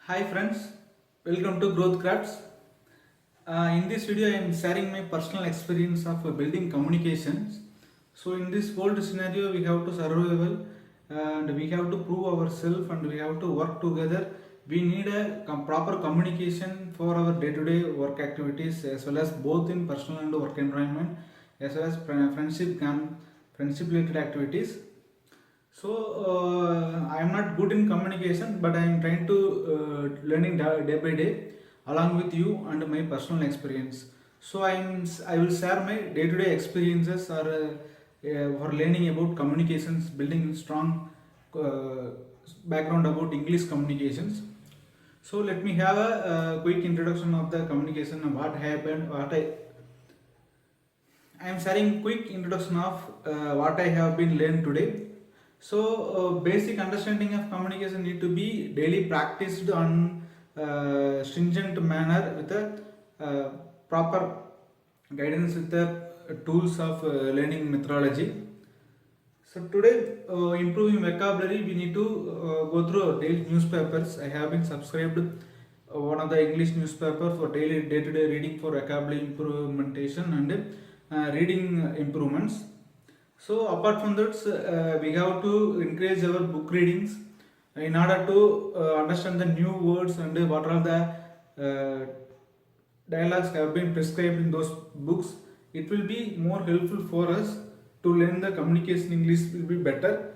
Hi friends, welcome to Growth Crafts. In this video, I am sharing my personal experience of building communications. So in this world scenario, we have to survival and we have to prove ourselves and we have to work together. We need a proper communication for our day-to-day work activities as well as both in personal and work environment as well as friendship related activities. So I am not good in communication, but I am trying to learning day by day along with you and my personal experience. So I will share my day to day experiences or for learning about communications, building strong uh, background about English communications. So let me have a, quick introduction of the communication and what happened, what I am sharing quick introduction of what I have been learned today. So, basic understanding of communication need to be daily practiced on stringent manner with a proper guidance with the tools of learning methodology. So today, improving vocabulary, we need to go through daily newspapers. I have been subscribed one of the English newspaper for daily day-to-day reading for vocabulary implementation and reading improvements. So apart from that, we have to encourage our book readings in order to understand the new words and what are the dialogues have been prescribed in those books. It will be more helpful for us to learn the communication English will be better.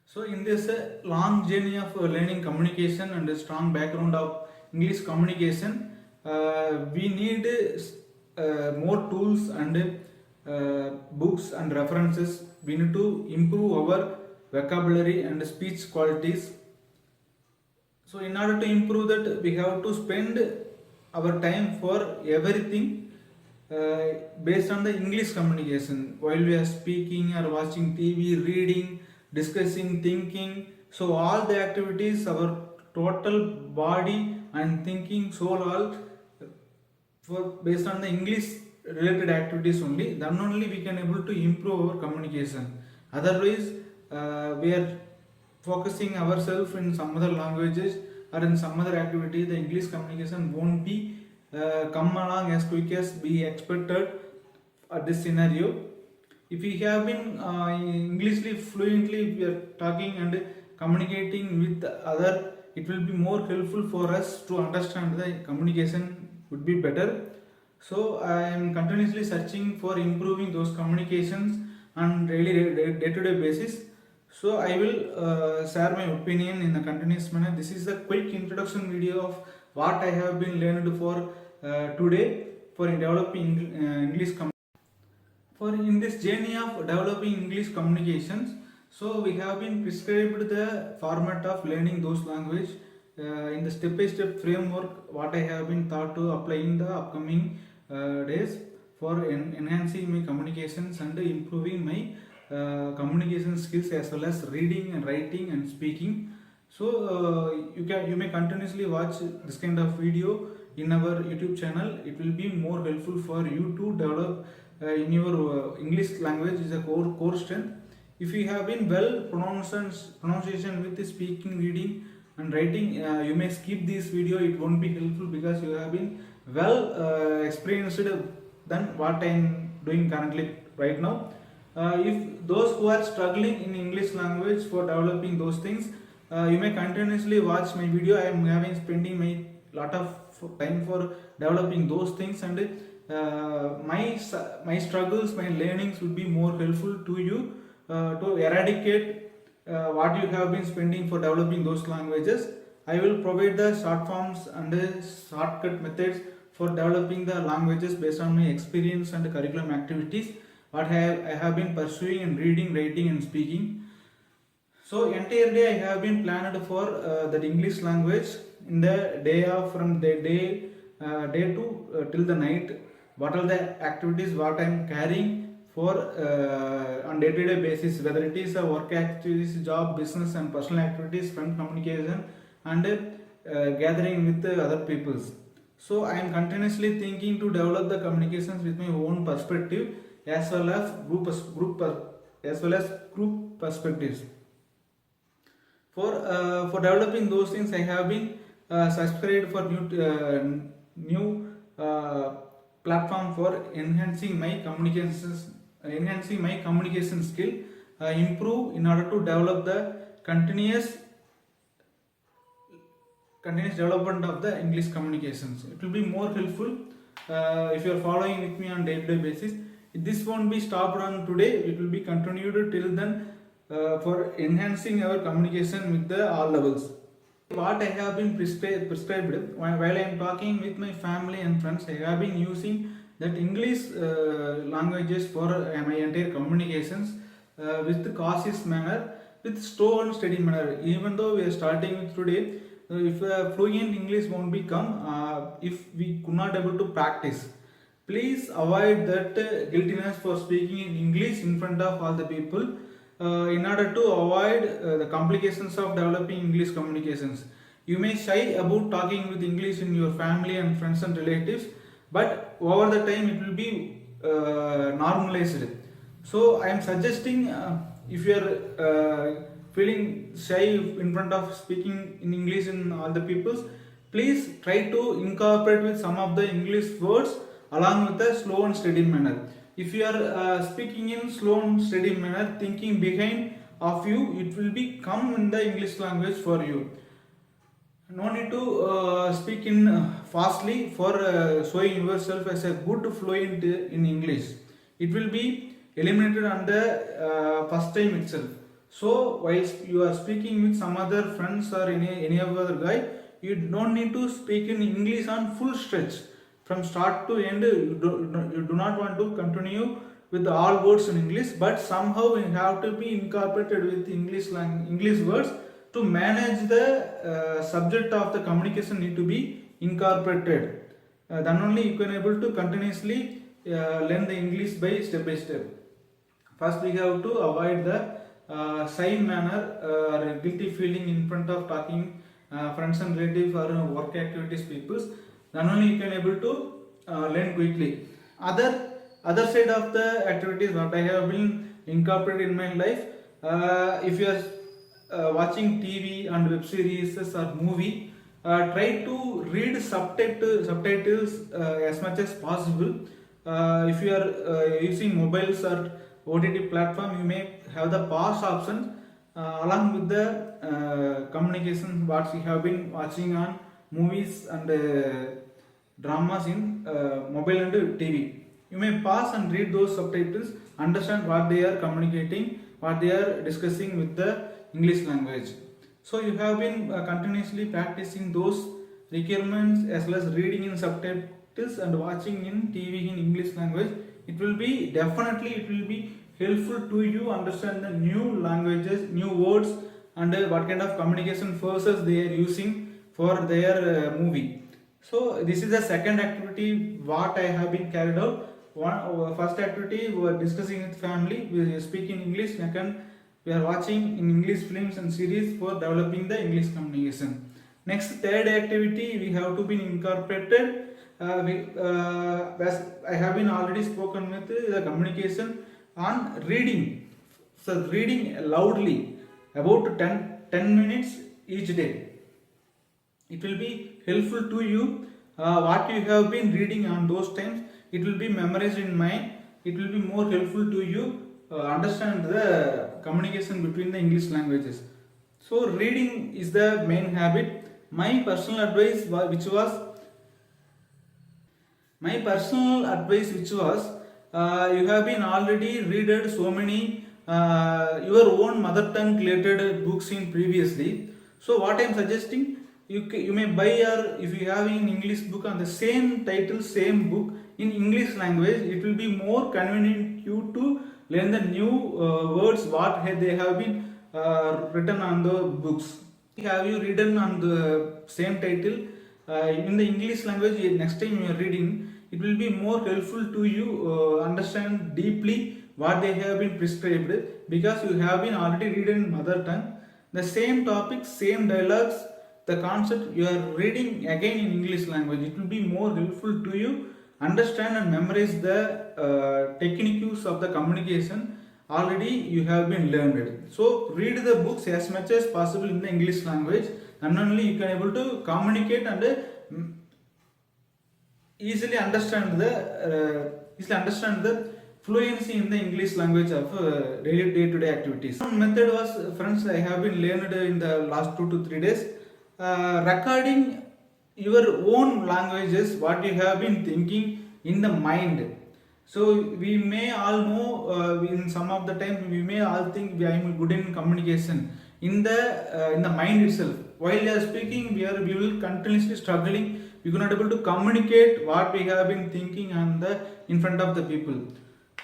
So in this long journey of learning communication and a strong background of English communication, we need more tools and books and references. We need to improve our vocabulary and speech qualities. So in order to improve that, we have to spend our time for everything uh, based on the English communication while we are speaking or watching TV, reading, discussing, thinking. So all the activities, our total body and thinking, soul, all for based on the English related activities only. Then only we can able to improve our communication. Otherwise, we are focusing ourselves in some other languages or in some other activity. The English communication won't be come along as quick as we expected at this scenario. If we have been Englishly fluently, we are talking and communicating with other, it will be more helpful for us to understand the communication would be better. So I am continuously searching for improving those communications on daily day-to-day basis. So I will share my opinion in a continuous manner. This is a quick introduction video of what I have been learned for today for developing English for in this journey of developing English communications. So we have been prescribed the format of learning those language in the step-by-step framework what I have been thought to apply in the upcoming days for enhancing my communications and improving my communication skills as well as reading and writing and speaking. So you may continuously watch this kind of video in our YouTube channel. It will be more helpful for you to develop in your English language is a core strength. If you have been well pronunciation with the speaking, reading and writing, you may skip this video. It won't be helpful because you have been well experienced than what I am doing currently right now. If those who are struggling in English language for developing those things, you may continuously watch my video. I am having spending my lot of time for developing those things, and my struggles, my learnings would be more helpful to you to eradicate what you have been spending for developing those languages. I will provide the short forms and shortcut methods for developing the languages based on my experience and curriculum activities what I have been pursuing in reading, writing and speaking. So entire day I have been planned for that English language in the day of from the day to till the night. What are the activities what I am carrying for on day-to-day basis, whether it is a work activities, job, business and personal activities, friend communication and gathering with other peoples. So I am continuously thinking to develop the communications with my own perspective as well as group as well as group perspectives. For developing those things, I have been subscribed for new platform for enhancing my communication skill, improve in order to develop the continuous development of the English communications. It will be more helpful if you are following with me on day-to-day basis. This won't be stopped on today. It will be continued till then for enhancing our communication with the all levels. What I have been prescribed while I am talking with my family and friends, I have been using that English languages for my entire communications with cautious manner, with slow and steady manner. Even though we are starting with today, if fluent English won't become if we could not able to practice. Please avoid that guiltiness for speaking in English in front of all the people in order to avoid the complications of developing English communications. You may shy about talking with English in your family and friends and relatives, but over the time it will be normalized. So I am suggesting if you are feeling shy in front of speaking in English in all the peoples, please try to incorporate with some of the English words along with a slow and steady manner. If you are speaking in slow and steady manner, thinking behind of you, it will be come in the English language for you. No need to speak in fastly for showing yourself as a good fluent in English. It will be eliminated on the first time itself. So while you are speaking with some other friends or any other guy, you don't need to speak in English on full stretch from start to end. You do not want to continue with all words in English, but somehow you have to be incorporated with English words to manage the subject of the communication need to be incorporated. Then only you can able to continuously learn the English by step. First we have to avoid the shy manner or guilty feeling in front of talking friends and relatives or work activities peoples. Then only you can able to learn quickly. Other side of the activities what I have been incorporated in my life, if you are watching TV and web series or movie, try to read subtitles as much as possible. If you are using mobiles or OTT platform, you may have the pause option along with the communication what you have been watching on movies and dramas in mobile and TV. You may pause and read those subtitles, understand what they are communicating, what they are discussing with the English language. So you have been continuously practicing those requirements as well as reading in subtitles and watching in TV in English language. It will be helpful to you understand the new languages, new words, and what kind of communication phrases they are using for their movie. So this is the second activity what I have been carried out. First activity we are discussing with family, we speak in English. Second, we are watching in English films and series for developing the English communication. Next, third activity we have to be incorporated. As I have been already spoken with the communication on reading. So reading loudly about 10 minutes each day. It will be helpful to you. What you have been reading on those times, it will be memorized in mind. It will be more helpful to you understand the communication between the English languages. So reading is the main habit. My personal advice which was you have been already read so many your own mother tongue related books in previously. So what I am suggesting, you may buy, or if you have an English book on the same title, same book in English language, it will be more convenient you to learn the new words what they have been written on the books. Have you written on the same title in the English language? Next time you are reading, it will be more helpful to you understand deeply what they have been prescribed, because you have been already reading in mother tongue the same topics, same dialogues, the concept you are reading again in English language. It will be more helpful to you understand and memorize the techniques of the communication already you have been learned. So read the books as much as possible in the English language, and only you can able to communicate and easily understand the fluency in the English language of daily day-to-day activities. One method was, friends, I have been learned in the last 2 to 3 days, recording your own languages, what you have been thinking in the mind. So we may all know, in some of the time we may all think I am good in communication in the mind itself. While we are speaking, we will continuously struggling. We cannot able to communicate what we have been thinking in front of the people.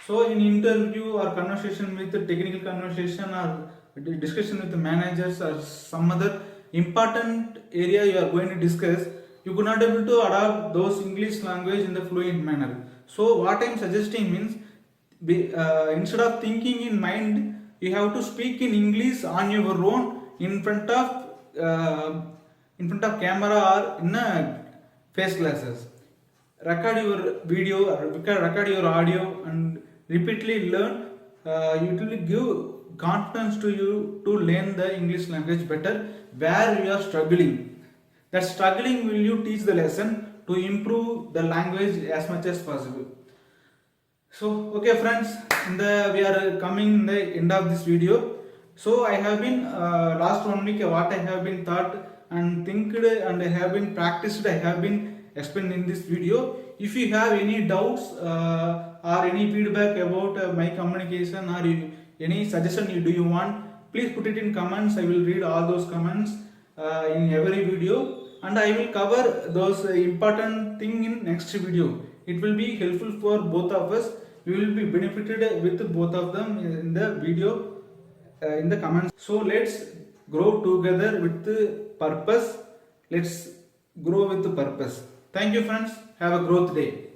So in interview or conversation with the technical conversation or discussion with the managers or some other important area you are going to discuss, you could not able to adopt those English language in the fluent manner. So what I am suggesting means, instead of thinking in mind, you have to speak in English on your own in front of camera or in a face glasses. Record your video or record your audio and repeatedly learn. It will give confidence to you to learn the English language better where you are struggling. That struggling will you teach the lesson to improve the language as much as possible. So okay friends, we are coming in the end of this video. So I have been last 1 week what I have been thought and think and I have been practiced, I have been explained in this video. If you have any doubts or any feedback about my communication or any suggestion do you want, please put it in comments. I will read all those comments in every video, and I will cover those important thing in next video. It will be helpful for both of us. We will be benefited with both of them in the video, in the comments. So let's grow together with purpose. Let's grow with purpose. Thank you friends. Have a growth day.